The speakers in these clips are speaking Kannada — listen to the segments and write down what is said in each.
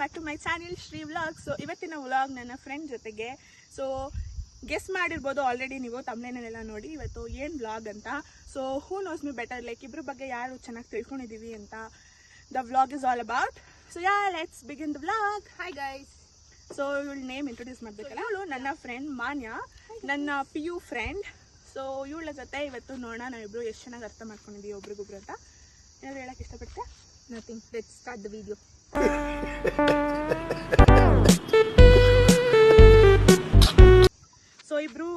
Back to my channel Shri vlog. So ಇವತ್ತಿನ ವ್ಲಾಗ್ ನನ್ನ ಫ್ರೆಂಡ್ ಜೊತೆಗೆ. ಸೊ ಗೆಸ್ ಮಾಡಿರ್ಬೋದು ಆಲ್ರೆಡಿ ನೀವು ತಮ್ನೇನೆಲ್ಲ ನೋಡಿ ಇವತ್ತು ಏನು ವ್ಲಾಗ್ ಅಂತ. So who knows me better, like ಇಬ್ಬರ ಬಗ್ಗೆ ಯಾರು ಚೆನ್ನಾಗಿ ತಿಳ್ಕೊಂಡಿದ್ದೀವಿ ಅಂತ the vlog is all about. So yeah let's begin the vlog. Hi guys. So ಇವಳು ನೇಮ್ ಇಂಟ್ರೊಡ್ಯೂಸ್ ಮಾಡಬೇಕಲ್ಲ. ಇವಳು ನನ್ನ ಫ್ರೆಂಡ್ ಮಾನ್ಯ, ನನ್ನ PU ಫ್ರೆಂಡ್. ಸೊ ಇವಳ ಜೊತೆ ಇವತ್ತು ನೋಡೋಣ ನಾವಿಬ್ರು ಎಷ್ಟು ಚೆನ್ನಾಗಿ ಅರ್ಥ ಮಾಡ್ಕೊಂಡಿದ್ದೀವಿ ಒಬ್ರಿಗೊಬ್ರು ಅಂತ. ಏನಾದ್ರು ಹೇಳಕ್ಕೆ ಇಷ್ಟಪಡ್ತೆ? Nothing, let's start the video. So ಇಬ್ರು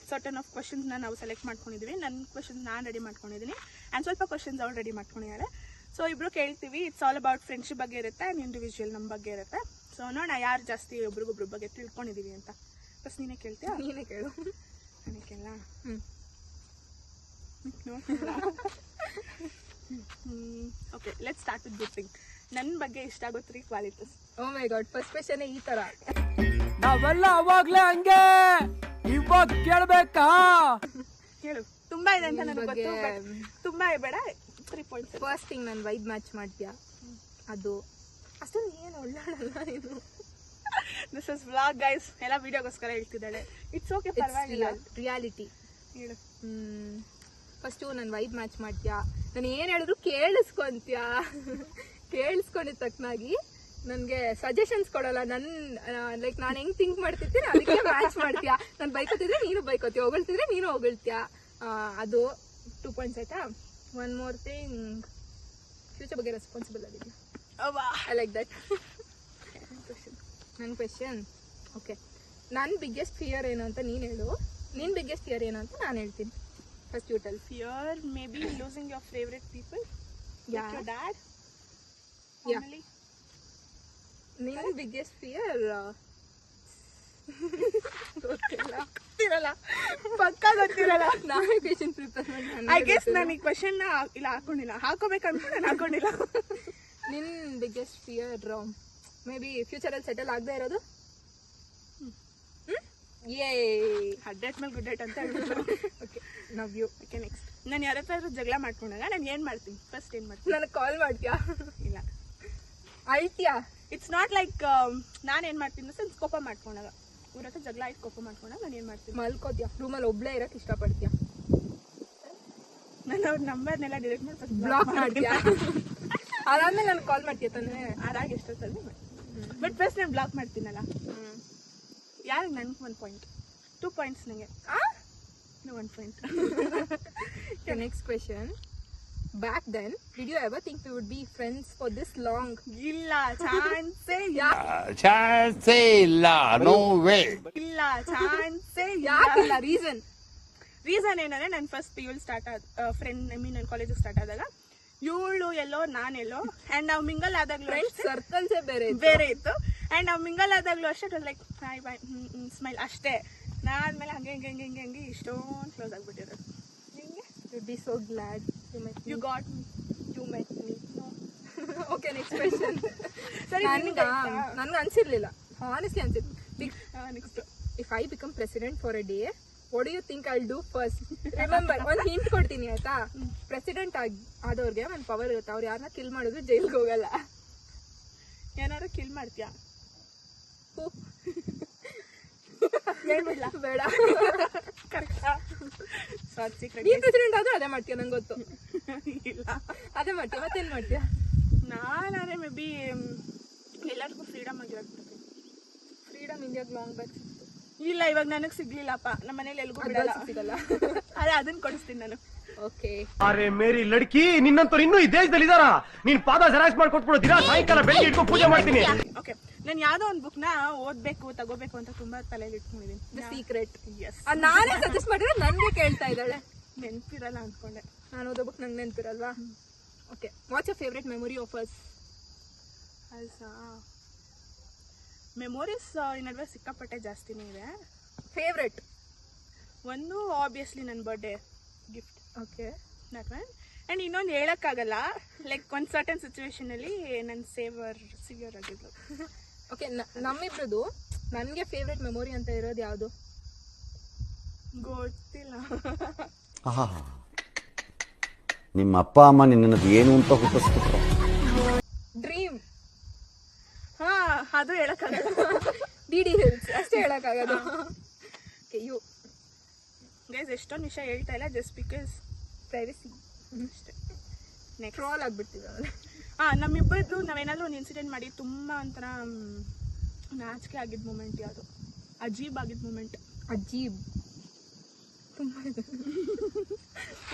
ಸರ್ಟನ್ ಆಫ್ ಕ್ವಶನ್ಸ್ನ ನಾವು ಸೆಲೆಕ್ಟ್ ಮಾಡ್ಕೊಂಡಿದ್ದೀವಿ. ನನ್ನ ಕ್ವಶನ್ಸ್ ನಾನು ರೆಡಿ ಮಾಡ್ಕೊಂಡಿದ್ದೀನಿ ಆ್ಯಂಡ್ ಸ್ವಲ್ಪ ಕ್ವಶನ್ಸ್ ಅವ್ರು ರೆಡಿ ಮಾಡ್ಕೊಂಡಿದ್ದಾರೆ. ಸೊ ಇಬ್ರು ಕೇಳ್ತೀವಿ. ಇಟ್ಸ್ ಆಲ್ ಅಬೌಟ್ ಫ್ರೆಂಡ್ಶಿಪ್ ಬಗ್ಗೆ ಇರುತ್ತೆ ಆ್ಯಂಡ್ ಇಂಡಿವಿಜುವಲ್ ನಮ್ಮ ಬಗ್ಗೆ ಇರುತ್ತೆ. ಸೊ ನೋಡೋಣ ಯಾರು ಜಾಸ್ತಿ ಒಬ್ರಿಗೊಬ್ರ ಬಗ್ಗೆ ತಿಳ್ಕೊಂಡಿದ್ದೀವಿ ಅಂತ. ಫಸ್ಟ್ ನೀನೇ ಕೇಳ್ತೀಯಾ? ನೀನೇ ಕೇಳು. ನಾನೇ ಕೇಳ. Okay, let's start with good thing. ನನ್ನ ಬಗ್ಗೆ ಇಷ್ಟ ಆಗೋ 3 qualities. O my god, first question ಈ ತರ. ನಾವೆಲ್ಲ ಅವಾಗ್ಲೇ ಹಂಗೆ, ಇವಾಗ ಕೇಳ್ಬೇಕಾ? ಹೇಳು. ತುಂಬಾ ಇದೆ ಅಂತ ನನಗೆ ಗೊತ್ತು, but ತುಂಬಾ ಬೇಡ. 3 ಪಾಯಿಂಟ್ಸ್. ಫಸ್ಟ್ ಥಿಂಗ್, ನನ್ನ ವೈಬ್ ಮ್ಯಾಚ್ ಮಾಡ್ತೀಯಾ? ಅದು ಅಷ್ಟೊಂದು ಏನು ಒಳ್ಳಾಡಲ್ಲ ನೀನು. ದಿಸ್ ಇಸ್ ವ್ಲಾಗ್ ಗೈಸ್, ಎಲ್ಲ ವಿಡಿಯೋಗೋಸ್ಕರ ಹೇಳ್ತಿದ್ದಾಳೆ. ಇಟ್ಸ್ ಓಕೆ, ಪರವಾಗಿಲ್ಲ. ರಿಯಾಲಿಟಿ ಹೇಳು. ಫಸ್ಟು ನನ್ನ ವೈಬ್ ಮ್ಯಾಚ್ ಮಾಡ್ತೀಯಾ? ನಾನು ಏನು ಹೇಳಿದ್ರು ಕೇಳಿಸ್ಕೊಂತೀಯಾ? ಕೇಳಿಸ್ಕೊಂಡಿದ್ದ ತಕ್ಕನಾಗಿ ನನಗೆ ಸಜೆಷನ್ಸ್ ಕೊಡಲ್ಲ. ಲೈಕ್ ನಾನು ಹೆಂಗೆ ಥಿಂಕ್ ಮಾಡ್ತಿರ್ತೀನಿ ಅದಕ್ಕೆ ಮ್ಯಾಚ್ ಮಾಡ್ತೀಯಾ. ನಾನು ಬೈಕೋತಿದ್ರೆ ನೀನು ಬೈಕೋತೀಯ, ಹೊಗಳ್ತಿದ್ರೆ ನೀನು ಹೊಗಳ್ತೀಯಾ. ಅದು 2 ಪಾಯಿಂಟ್ಸ್ ಆಯ್ತಾ. ಒನ್ ಮೋರ್ ಥಿಂಗ್, ಫ್ಯೂಚರ್ ಬಗ್ಗೆ ರೆಸ್ಪಾನ್ಸಿಬಲ್ ಆಗಿದೆಯಾ? I like that. ನನ್ನ ಕ್ವೆಶನ್, ಓಕೆ, ನನ್ನ ಬಿಗ್ಗೆಸ್ಟ್ ಫಿಯರ್ ಏನು ಅಂತ ನೀನು ಹೇಳು, ನಿನ್ನ ಬಿಗ್ಗೆಸ್ಟ್ ಫಿಯರ್ ಏನು ಅಂತ ನಾನು ಹೇಳ್ತೀನಿ. First you tell. Fear maybe losing your favorite people. Yeah. Like your dad. Yeah. Family. ನಿನ್ನ ಬಿಗ್ಗೆಸ್ಟ್ ಫಿಯರ್ ಗೊತ್ತಿರಲ್ಲ, ಪಕ್ಕ ಗೊತ್ತಿರಲ್ಲ. ನಾವೇ ಕ್ವೆಶನ್ ಪ್ರಿಪೇರ್ ಐ ಗೆಸ್ ನಾನು ಈ ಕ್ವಶನ್ ಇಲ್ಲ ಹಾಕೊಂಡಿಲ್ಲ, ಹಾಕೋಬೇಕು ಅನ್ಕೊಂಡು ನಾನು ಹಾಕೊಂಡಿಲ್ಲ. ನಿನ್ನ ಬಿಗ್ಗೆಸ್ಟ್ ಫಿಯರ್ ಮೇ ಬಿ ಫ್ಯೂಚರಲ್ಲಿ ಸೆಟಲ್ ಆಗದೆ ಇರೋದು. ಯೇ, ಹಡ್ಡೆಟ್ ಮೇಲೆ ಗುಡ್ಡೆಟ್ ಅಂತ ಹೇಳ್ಬಿಟ್ಟು. Okay, now you. Okay, next. ನಾನು ಯಾರ ಹತ್ರ ಜಗಳ ಮಾಡ್ಕೊಂಡಾಗ ನಾನು ಏನು ಮಾಡ್ತೀನಿ? ಫಸ್ಟ್ ಏನು ಮಾಡ್ತೀನಿ? ನನಗೆ ಕಾಲ್ ಮಾಡ್ತೀಯಾ? ಇಲ್ಲ, ಅಳ್ತೀಯಾ? ಇಟ್ಸ್ ನಾಟ್ ಲೈಕ್ ನಾನು ಏನು ಮಾಡ್ತೀನಿ ಸರ್, ಕೋಪ ಮಾಡ್ಕೊಂಡಾಗ, ಇವ್ರ ಹತ್ರ ಜಗಳ ಆಯ್ತು ಕೋಪ ಮಾಡ್ಕೊಂಡಾಗ ನಾನು ಏನು ಮಾಡ್ತೀನಿ? ಮಲ್ಕೋತೀಯಾ? ರೂಮಲ್ಲಿ ಒಬ್ಳೇ ಇರಕ್ಕೆ ಇಷ್ಟಪಡ್ತೀಯಾ? ನಾನು ಅವ್ರ ನಂಬರ್ನೆಲ್ಲ ಡಿಲೀಟ್ ಮಾಡಿ ಬ್ಲಾಕ್ ಮಾಡ್ತೀಯಾ? ಅದಾದ್ಮೇಲೆ ನನಗೆ ಕಾಲ್ ಮಾಡ್ತೀಯ ತಾನೇ? ಅದಾಗ ಎಷ್ಟೊತ್ತಲ್ಲಿ ಬಟ್ ಫಸ್ಟ್ ನಾನು ಬ್ಲಾಕ್ ಮಾಡ್ತೀನಲ್ಲ. ಯಾರಿಗೆ? ನನಗೆ 1 ಪಾಯಿಂಟ್. 2 ಪಾಯಿಂಟ್ಸ್ ನನಗೆ. 1 point. Next question. Back then, did you ever think we would be friends for this long? ಇಲ್ಲ, ಚಾನ್ಸೇ ಇಲ್ಲ, ನೋ ವೇ. ಇಲ್ಲ, ಚಾನ್ಸೇ ಯಾಕಿಲ್ಲ? ರೀಸನ್ ಏನಂದ್ರೆ ನಾನು ಫಸ್ಟ್ PU ಸ್ಟಾರ್ಟ್ ಫ್ರೆಂಡ್, ನನ್ನ ಕಾಲೇಜ್ ಸ್ಟಾರ್ಟ್ ಆದಾಗ ಇವಳು ಎಲ್ಲೋ ನಾನೆಲ್ಲೋ ಆ್ಯಂಡ್ ನಾವು ಮಿಂಗಲ್ ಆದಾಗ್ಲೂ ಸರ್ಕಲ್ಸೇ ಬೇರೆ ಇತ್ತು. ಆ್ಯಂಡ್ ನಾವು ಮಿಂಗಲ್ ಆದಾಗ್ಲೂ ಅಷ್ಟೇ ಲೈಕ್ ಬಾಯ್ ಬಾಯ್ ಸ್ಮೈಲ್ ಅಷ್ಟೇ. ನಾದ್ಮೇಲೆ ಹಂಗೆ ಹಿಂಗೆ ಹಿಂಗೆ ಹಿಂಗೆ ಹಿಂಗೆ ಇಷ್ಟೊಂದು ಕ್ಲೋಸ್ ಆಗ್ಬಿಟ್ಟಿರೋದು. ನಿಂಗೆ? You'd be so glad you got me. you met me. Okay, next question. ಸರಿ, ನನ್ಗೆ ಅನ್ಸಿರ್ಲಿಲ್ಲ, ಹಾನೆಸ್ಟ್ಲಿ ಅನ್ಸಿರ್ಲಿಲ್ಲ. Next. If I become president for a day, what do you think I'll do first? Remember, ಒಂದು ಹಿಂಟ್ ಕೊಡ್ತೀನಿ ಆಯ್ತಾ? ಪ್ರೆಸಿಡೆಂಟ್ ಆದವ್ರಿಗೆ ಒಂದು ಪವರ್ ಇರುತ್ತೆ, ಅವ್ರು ಯಾರನ್ನ ಕಿಲ್ ಮಾಡಿದ್ರು ಜೈಲ್ಗೆ ಹೋಗಲ್ಲ. ಏನಾದ್ರು ಕಿಲ್ ಮಾಡ್ತೀಯಾ? ಹೇಳ್ಬಿಡ್ಲಾ? ಬೇಡ. ಕರೆಕ್ಟಾ? ಸಾರಿ, ಸೀಕ್ರೆಟ್. ನೀನ್ ಪ್ರೆಸಿಡೆಂಟ್ ಆದ್ರೂ ಅದೇ ಮಾಡ್ತೀಯ ನಂಗೆ ಗೊತ್ತು. ಇಲ್ಲ, ಅದೇ ಮಾಡ್ತೀಯ, ಮತ್ತೇನ್ ಮಾಡ್ತೀಯ? ನಾನಾದ್ರೆ ಮೇ ಬಿ ಎಲ್ಲರಿಗೂ ಫ್ರೀಡಮ್ ಆಗಿರೋದು. ಫ್ರೀಡಮ್ ಇಂಡಿಯಾಗ್ ಲಾಂಗ್ ಬ್ಯಾಕ್ ಇಲ್ಲ, ಇವಾಗ ನನಗೆ ಸಿಗ್ಲಿಲ್ಲಪ್ಪ, ನಮ್ಮ ಮನೇಲಿ ಎಲ್ಗೂ ಬಿಡಲ್ಲ, ಸಿಗಲ್ಲ. ಅದೇ ಅದನ್ನ ಕೊಡಿಸ್ತೀನಿ ನಾನು. ಓಕೆ. ಅರೆ ಮೇರಿ ಲಡ್ಕಿ, ನಿನ್ನಂತವ್ರು ಇನ್ನೂ ಈ ದೇಶದಲ್ಲಿ ಇದಾರ? ನೀನ್ ಪಾದ ಜೆರಾಕ್ಸ್ ಮಾಡ್ಕೊಟ್ಬಿಡು, ದಿನ ಸಾಯಂಕಾಲ ಬೆಳಿಗ್ಗೆ ಇಟ್ಕೊಂಡು ಪೂಜೆ ಮಾಡ್ತೀನಿ. ಓಕೆ, ನಾನು ಯಾವ್ದೋ ಒಂದು ಬುಕ್ನ ಓದ್ಬೇಕು ತಗೋಬೇಕು ಅಂತ ತುಂಬಾ ತಲೆಯಲ್ಲಿ ಇಟ್ಕೊಂಡಿದ್ದೀನಿ. The secret. ಎಸ್. ನಾನೇ ಸಜೆಸ್ಟ್ ಮಾಡಿದ್ರೆ ನನ್ಗೆ ಕೇಳ್ತಾ ಇದ್ದಾಳೆ. ನೆನ್ಪಿರಲ್ಲ ಅನ್ಕೊಂಡೆ. ನಾನು ಓದೋ ಬುಕ್ ನಂಗೆ ನೆನ್ಪಿರಲ್ವಾ? Okay, what's your favourite memory of us? Memories ಈ ನಡುವೆ ಸಿಕ್ಕಾಪಟ್ಟೆ ಜಾಸ್ತಿನೇ ಇದೆ. ಫೇವ್ರೆಟ್ ಒಂದು ಆಬ್ವಿಯಸ್ಲಿ ನನ್ನ birthday gift. Okay, that one. And ಇನ್ನೊಂದು ಹೇಳೋಕ್ಕಾಗಲ್ಲ, ಲೈಕ್ ಒಂದು ಸರ್ಟನ್ ಸಿಚುವೇಶನಲ್ಲಿ ನನ್ನ ಸಿವಿಯರ್ ಆಗಿದ್ದು. ಓಕೆ, ನಮ್ಮಿಬ್ರದ್ದು ನನಗೆ ಫೇವ್ರೆಟ್ ಮೆಮೊರಿ ಅಂತ ಇರೋದು ಯಾವುದು? ಗೊತ್ತಿಲ್ಲ. ನಿಮ್ಮ ಅಪ್ಪ ಅಮ್ಮ ನಿನ್ನದು ಏನು ಅಂತ ಹುಟ್ಟಿಸ್ಬಿಟ್ರು. ಡ್ರೀಮ್. ಹಾ, ಅದು ಹೇಳಕ್ಕಾಗಲ್ಲ. ಡಿ ಹಿಲ್ಸ್ ಅಷ್ಟೇ ಹೇಳಕ್ಕಾಗೋದು. ಯು ಗೈಸ್ ಎಷ್ಟೊಂದು ವಿಷಯ ಹೇಳ್ತಾ ಇಲ್ಲ ಜಸ್ಟ್ ಬಿಕಾಸ್ ಪ್ರೈವಸಿ ಅಷ್ಟೇ. ನೆಕ್ಸ್ಟ್ ಟ್ರೋಲ್ ಆಗ್ಬಿಡ್ತಿದ್ದೆ. ನಮ್ಮಿಬ್ಬರದ್ದು ನಾವೇನಾದ್ರೂ ಒಂದು ಇನ್ಸಿಡೆಂಟ್ ಮಾಡಿ ತುಂಬಾ ಒಂಥರ ನಾಚಿಕೆ ಆಗಿದ್ದ ಮೂಮೆಂಟ್ ಯಾವುದು, ಅಜೀಬ್ ಆಗಿದ್ದ ಮೂಮೆಂಟ್? ಅಜೀಬ್ ತುಂಬ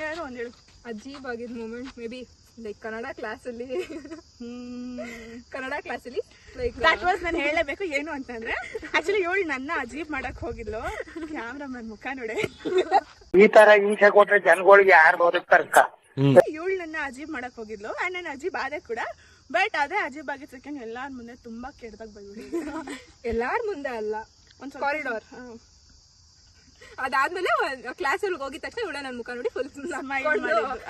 ಯಾರು ಒಂದು ಹೇಳು. ಅಜೀಬ್ ಆಗಿದ್ದ moment may be like Kannada ಕ್ಲಾಸಲ್ಲಿ ಲೈಕ್ ದಟ್ ವಾಸ್ ನಾನು ಹೇಳಲೇಬೇಕು ಏನು ಅಂತಂದ್ರೆ ಆಕ್ಚುಲಿ ಇವಳು ನನ್ನ ಅಜೀಬ್ ಮಾಡಕ್ ಹೋಗಿದ್ಲು. ಕ್ಯಾಮ್ರಾಮನ್ ಮುಖ ನೋಡೆ. ಈ ತರ ಹಿಂಸೆ ಕೊಟ್ರೆ ಜನಗಳಿಗೆ ಯಾರು ಬದುಕ್ತಾರಕ್ಕ? ಇವಳು ನನ್ನ ಅಜೀಬ್ ಮಾಡಕ್ ಹೋಗಿದ್ಲು ಅಂಡ್ ನಾನು ಅಜೀಬ್ ಆದೆ ಕೂಡ. ಬಟ್ ಅದೇ ಅಜೀಬ್ ಆಗಿದ್ ಸೆಕೆಂಡ್ ಎಲ್ಲಾರ ಮುಂದೆ ತುಂಬಾ ಕೆಟ್ಟದಾಗ ಬಂದ್ಬಿಡಿ. ಎಲ್ಲಾರ ಮುಂದೆ ಅಲ್ಲ, ಒಂದ್ ಕಾರಿಡಾರ್. ಅದಾದ್ಮೇಲೆ ಕ್ಲಾಸಲ್ಲಿ ಹೋಗಿದ ತಕ್ಷಣ ಇವಳ ನನ್ನ ಮುಖ ನೋಡಿ ಫುಲ್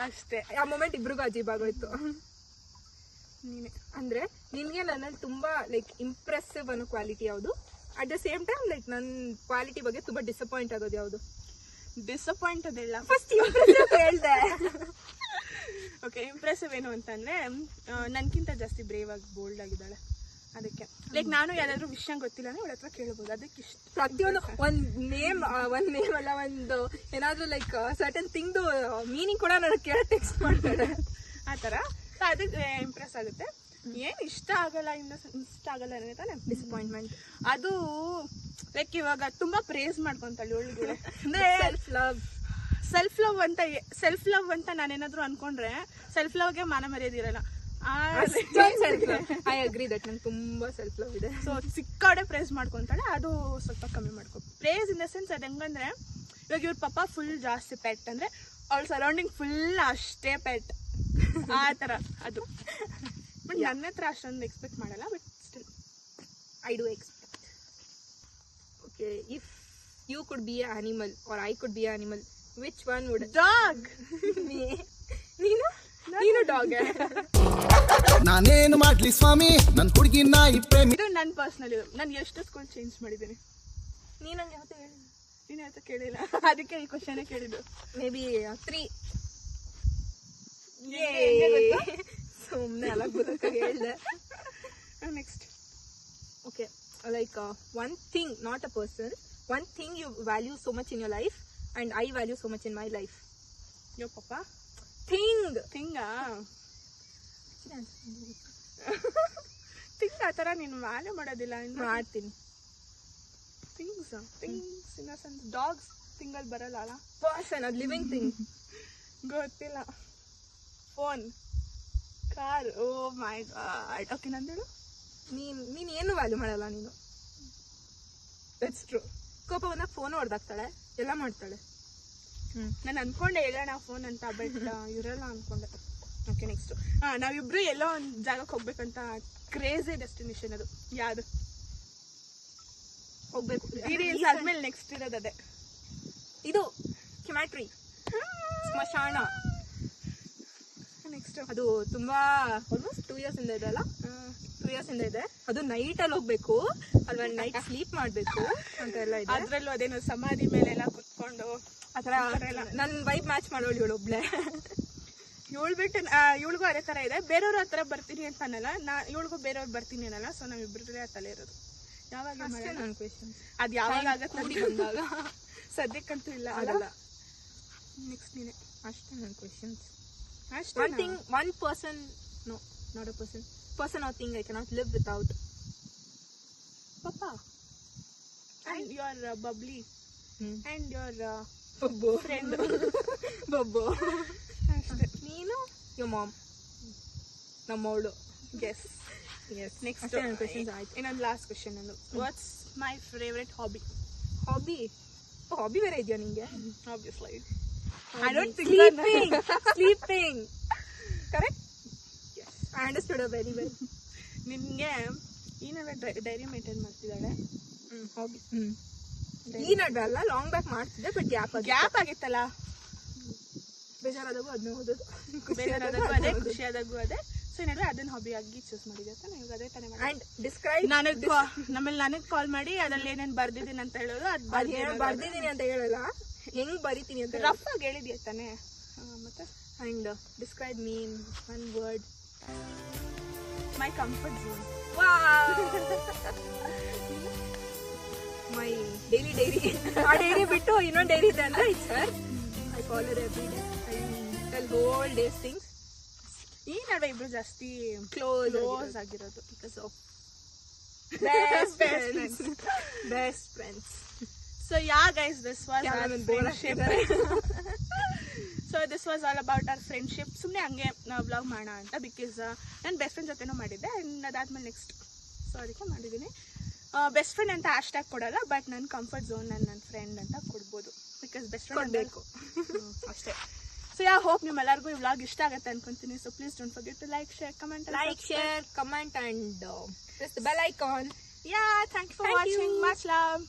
ಅಷ್ಟೇ. ಆ ಮೂಮೆಂಟ್ ಇಬ್ರಿಗೂ ಅಜೀಬ್ ಆಗೋಯ್ತು. ನೀನೆ ಅಂದ್ರೆ ನಿನ್ಗೆ ನನ್ನಲ್ಲಿ ತುಂಬಾ ಲೈಕ್ ಇಂಪ್ರೆಸಿವ್ ಅನ್ನೋ ಕ್ವಾಲಿಟಿ ಯಾವುದು? At the same time like ನನ್ನ ಕ್ವಾಲಿಟಿ ಬಗ್ಗೆ ತುಂಬಾ ಡಿಸಪಾಯಿಂಟ್ ಆಗೋದು ಯಾವುದು? ಡಿಸಪಾಯಿಂಟ್ ಅದೆಲ್ಲ ಫಸ್ಟ್ ಇಂಪ್ರೆಸಿವ್ ಹೇಳ್ದೆ. ಓಕೆ, ಇಂಪ್ರೆಸಿವ್ ಏನು ಅಂತಂದ್ರೆ ನನ್ಕಿಂತ ಜಾಸ್ತಿ ಬ್ರೇವ್ ಆಗಿ ಬೋಲ್ಡ್ ಆಗಿದ್ದಾಳೆ. ಅದಕ್ಕೆ ಲೈಕ್ ನಾನು ಯಾವ್ದಾದ್ರು ವಿಷಯ ಗೊತ್ತಿಲ್ಲ ಅಂದ್ರೆ ಅವಳ ಹತ್ರ ಕೇಳ್ಬೋದು. ಅದಕ್ಕೆ ಇಷ್ಟ ಪ್ರತಿಯೊಂದು ಒಂದ್ ನೇಮ್ ಅಲ್ಲ, ಒಂದು ಏನಾದ್ರು ಲೈಕ್ ಸರ್ಟನ್ ಥಿಂಗ್ದು ಮೀನಿಂಗ್ ಕೂಡ ನನಗೆ ಕೇಳ ಟೆಕ್ಸ್ಟ್ ಮಾಡ್ತಾರೆ ಆ ಥರ. ಸೊ ಅದಕ್ಕೆ ಇಂಪ್ರೆಸ್ ಆಗುತ್ತೆ. ಏನು ಇಷ್ಟ ಆಗಲ್ಲ ಇಷ್ಟ ಆಗಲ್ಲ ಅನ್ನೋ ತಾನೆ ಡಿಸಪಾಯಿಂಟ್ಮೆಂಟ್. ಅದು ಲೈಕ್ ಇವಾಗ ತುಂಬಾ ಪ್ರೇಸ್ ಮಾಡ್ಕೊಂತಾಳೆ ಒಳಗಡೆ. ಅಂದ್ರೆ ಸೆಲ್ಫ್ ಲವ್ ಅಂತ ನಾನೇನಾದ್ರು ಅನ್ಕೊಂಡ್ರೆ ಸೆಲ್ಫ್ ಲವ್ಗೆ ಮಾನ ಮರ್ಯಾದಿರಲ್ಲ. ಐ ಅಗ್ರಿ ದಟ್ ನಂಗೆ ತುಂಬಾ ಸೆಲ್ಫ್ ಲವ್ ಇದೆ. ಸೊ ಸಿಕ್ಕಾಡೆ ಪ್ರೇಸ್ ಮಾಡ್ಕೊಂತಾಳೆ. ಅದು ಸ್ವಲ್ಪ ಕಮ್ಮಿ ಮಾಡ್ಕೊ. ಪ್ರೇಸ್ ಇನ್ ದ ಸೆನ್ಸ್ ಅದು ಹೆಂಗಂದ್ರೆ ಇವಾಗ ಇವ್ರ ಪಾಪ ಫುಲ್ ಜಾಸ್ತಿ ಪೆಟ್ ಅಂದ್ರೆ ಅವಳ ಸರೌಂಡಿಂಗ್ ಫುಲ್ ಅಷ್ಟೇ ಪೆಟ್ ಆ ಥರ. ಅದು ಬಟ್ ನನ್ನ ಹತ್ರ ಅಷ್ಟೊಂದು ಎಕ್ಸ್ಪೆಕ್ಟ್ ಮಾಡಲ್ಲ. But still I do expect. Okay, if you could be a animal or I could be a animal, which one would? Dog. ನೀನು ಡಾಗ್. ನಾನೇನು ಮಾಡ್ಲಿ ಸ್ವಾಮಿ, ನನ್ ಹುಡುಗಿ ನಾಯಿ ಪ್ರೇಮಿ. ಇದು ನನ್ನ ಪರ್ಸನಲ್. ನಾನು ಎಷ್ಟು ಸ್ಕೂಲ್ ಚೇಂಜ್ ಮಾಡಿದ್ದೀನಿ. ನೀನು ನಂಗೆ ಯಾವತ್ತೂ ಹೇಳಿ. ನೀನು ಯಾವತ್ತೂ ಕೇಳಿಲ್ಲ, ಅದಕ್ಕೆ ಈ ಕ್ವಶನ್ ಕೇಳಿದ್ದು. May be 3. ಸುಮ್ಮನೆ ಅಲಗ್ಬೋದಕ್ಕಾಗಿ ಹೇಳಿದೆ. Next okay, like one thing, not a person, one thing you value so much in your life and I value so much in my life. ಯೋ ಪಾಪ ಥಿಂಗ್ ಆ ಥರ ನೀನು ವ್ಯಾಲ್ಯೂ ಮಾಡೋದಿಲ್ಲ. ಮಾಡ್ತೀನಿ. Things in the sense dogs ಥಿಂಗಲ್ಲಿ ಬರಲ್ಲ ಅಲ್ಲ. ಪರ್ಸನ್, ಅದು ಲಿವಿಂಗ್ ಥಿಂಗ್. ಗೊತ್ತಿಲ್ಲ. Phone, car. Oh my god. Okay, ನಂದೇಳು. ನೀನು ಏನು ವ್ಯಾಲ್ಯೂ ಮಾಡಲ್ಲ ನೀನು. That's true. ಕೋಪ ಬಂದಾಗ ಫೋನ್ ಹೊಡೆದಾಕ್ತಾಳೆ, ಎಲ್ಲ ಮಾಡ್ತಾಳೆ. ನಾನು ಅನ್ಕೊಂಡೆ ಹೇಳೋಣ ಫೋನ್ ಅಂತ, ಬಟ್ ಇರಲ್ಲ ಅನ್ಕೊಂಡೆ. ಓಕೆ, ನೆಕ್ಸ್ಟ್ ನಾವಿಬ್ರು ಎಲ್ಲೋ ಒಂದು ಜಾಗಕ್ಕೆ ಹೋಗ್ಬೇಕಂತ ಕ್ರೇಜಿ ಡೆಸ್ಟಿನೇಷನ್. ಅದು ಯಾವುದು? ಹೋಗ್ಬೇಕು. ರೀಲ್ಸ್ ಆದ್ಮೇಲೆ ನೆಕ್ಸ್ಟ್ ಇರೋದು ಅದೇ. ಇದು ಕ್ಯುಮ್ಯಾಟ್ರಿ ಸ್ಮಶಾನ. ನೆಕ್ಸ್ಟ್ ಅದು ತುಂಬಾ ಆಲ್ಮೋಸ್ಟ್ 2 years ಇಂದ ಇದೆ ಅಲ್ಲ. 2 years ಇಂದ ಇದೆ. ಅದು ನೈಟಲ್ಲಿ ಹೋಗ್ಬೇಕು, ಅಲ್ಲಿ ಒಂದು ನೈಟ್ ಸ್ಲೀಪ್ ಮಾಡಬೇಕು ಅಂತ ಎಲ್ಲ ಇದೆ. ಅದ್ರಲ್ಲೂ ಅದೇನು ಸಮಾಧಿ ಮೇಲೆಲ್ಲ ಕುತ್ಕೊಂಡು ಆ ಥರ ನನ್ನ ವೈಬ್ ಮ್ಯಾಚ್ ಮಾಡೋಳು ಇವಳು ಒಬ್ಳೆ. ಇವಳು ಬಿಟ್ಟು ಇವಳಿಗೂ ಅದೇ ಥರ ಇದೆ. ಬೇರೆಯವ್ರು ಆ ಥರ ಬರ್ತೀನಿ ಅಂತ ಅನ್ನಲ್ಲ, ಇವಳಿಗೂ ಬೇರೆಯವ್ರು ಬರ್ತೀನಿ ಅನ್ನಲ್ಲ. ಸೊ ನಾವಿಬ್ಬರೇ ಆ ತಲೆ ಇರೋದು. ಯಾವಾಗ ನನ್ನ ಕ್ವೆಶ್ಚನ್ ಅದು ಯಾವಾಗ ಆಗತ್ತೆ ಬಂದಾಗ. ಸದ್ಯಕ್ಕಂತೂ ಇಲ್ಲ ಆಗಲ್ಲ. ನೆಕ್ಸ್ಟ್ ನೀನೆ. ಅಷ್ಟೇ ನನ್ನ ಕ್ವೆಶ್ಚನ್ಸ್. ಅಷ್ಟೇ. One thing, one person, no, not a person. Person or thing I cannot live without. Papa. And your bubbly. And your Bobbo. friend. Bobbo. ಅಷ್ಟೇ. ನೀನು? Your mom. ನಮ್ಮವಳು. Yes. Yes. Next. ಅಷ್ಟೇ ನನ್ನ ಕ್ವೆಶ್ಚನ್ಸ್ ಆಯ್ತು. ಇನ್ನೊಂದು ಲಾಸ್ಟ್ ಕ್ವೆಶ್ಚನ್ ನಂದು. What's my favourite hobby? Hobby? Hobby ಬೇರೆ ಇದೆಯಾ ನಿಂಗೆ? Obviously. I don't think sleeping. Sleeping. Correct? Yes. I understood her very well. ನಿನ್ಗೆ ಈ ನಡುವೆ ಡೈರಿ ಮೇಂಟೈನ್ ಮಾಡ್ತಿದ್ದಾಳೆ. ಹಾಬಿ. ಈ ನಡುವೆ ಅಲ್ಲ, ಲಾಂಗ್ ಬ್ಯಾಕ್ ಮಾಡ್ತಿದ್ದೆ, ಬಟ್ ಗ್ಯಾಪ್ ಆಗಿತ್ತಲ್ಲ. ಬೇಜಾರಾದಾಗೂ ಅದನ್ನ ಓದೋದು, ಬೇಜಾರಾದಾಗೂ ಅದೇ, ಖುಷಿಯಾದಾಗೂ ಅದೇ. ಸೊ ಈ ನಡುವೆ ಅದನ್ನ ಹಾಬಿ ಆಗಿ ಚೂಸ್ ಮಾಡಿದ್ದೆ ತಾನೆ. ಇವಾಗ ಅದೇ ತಾನೇ ಮಾಡಿ. And describe. ನನಗೆ ಕಾಲ್ ಮಾಡಿ ಅದ್ರಲ್ಲಿ ಏನೇನು ಬರ್ದಿದ್ದೀನಿ ಅಂತ ಹೇಳೋದು. ಅದು ಬರ್ದಿದ್ದೀನಿ ಅಂತ ಹೇಳಲ್ಲ, ಹೆಂಗ್ ಬರಿತೀನಿ ಅಂತ ರಫ್ ಆಗಿ ಹೇಳಿದ್ಯಾ ತಾನೆ. ಮತ್ತೆ and describe me in 1 word. My comfort zone. My diary ಆ ಡೈರಿ ಬಿಟ್ಟು ಇನ್ನೊಂದು ಡೈರಿ ಇದೆ ಅಂದ್ರೆ it's her. I follow every day. I tell whole days things. ಈ ನಡುವೆ ಇಬ್ರು ಜಾಸ್ತಿ ಕ್ಲೋಸ್ ಆಗಿರೋದು because of best friends. So yeah guys, this was our Cameraman bore friendship. So this was all about our friendship. ಸುಮ್ಮನೆ ಹಂಗೆ ನಾವು ವ್ಲಾಗ್ ಮಾಡೋಣ ಅಂತ, ಬಿಕಾಸ್ ನನ್ನ ಬೆಸ್ಟ್ ಫ್ರೆಂಡ್ ಜೊತೆನೂ ಮಾಡಿದ್ದೆ ಆ್ಯಂಡ್ ಅದಾದ್ಮೇಲೆ ನೆಕ್ಸ್ಟ್ ಸಾರಿಗೆ ಮಾಡಿದ್ದೀನಿ. ಬೆಸ್ಟ್ ಫ್ರೆಂಡ್ ಅಂತ ಹ್ಯಾಶ್ ಟ್ಯಾಗ್ ಕೊಡಲ್ಲ, ಬಟ್ ನನ್ನ ಕಂಫರ್ಟ್ ಝೋನ್ ನನ್ನ ಫ್ರೆಂಡ್ ಅಂತ ಕೊಡ್ಬೋದು, ಬಿಕಾಸ್ ಬೆಸ್ಟ್ ಫ್ರೆಂಡ್ ಕೊಡಬೇಕು ಅಷ್ಟೇ. ಸೊ ಯಾ ಹೋಪ್ ನಿಮ್ಮೆಲ್ಲರಿಗೂ ಈ ವ್ಲಾಗ್ ಇಷ್ಟ ಆಗುತ್ತೆ ಅನ್ಕೊಂತೀನಿ. So please don't forget to like, share, comment, like, share, comment and press the bell icon. Yeah, thank you for watching. Much love.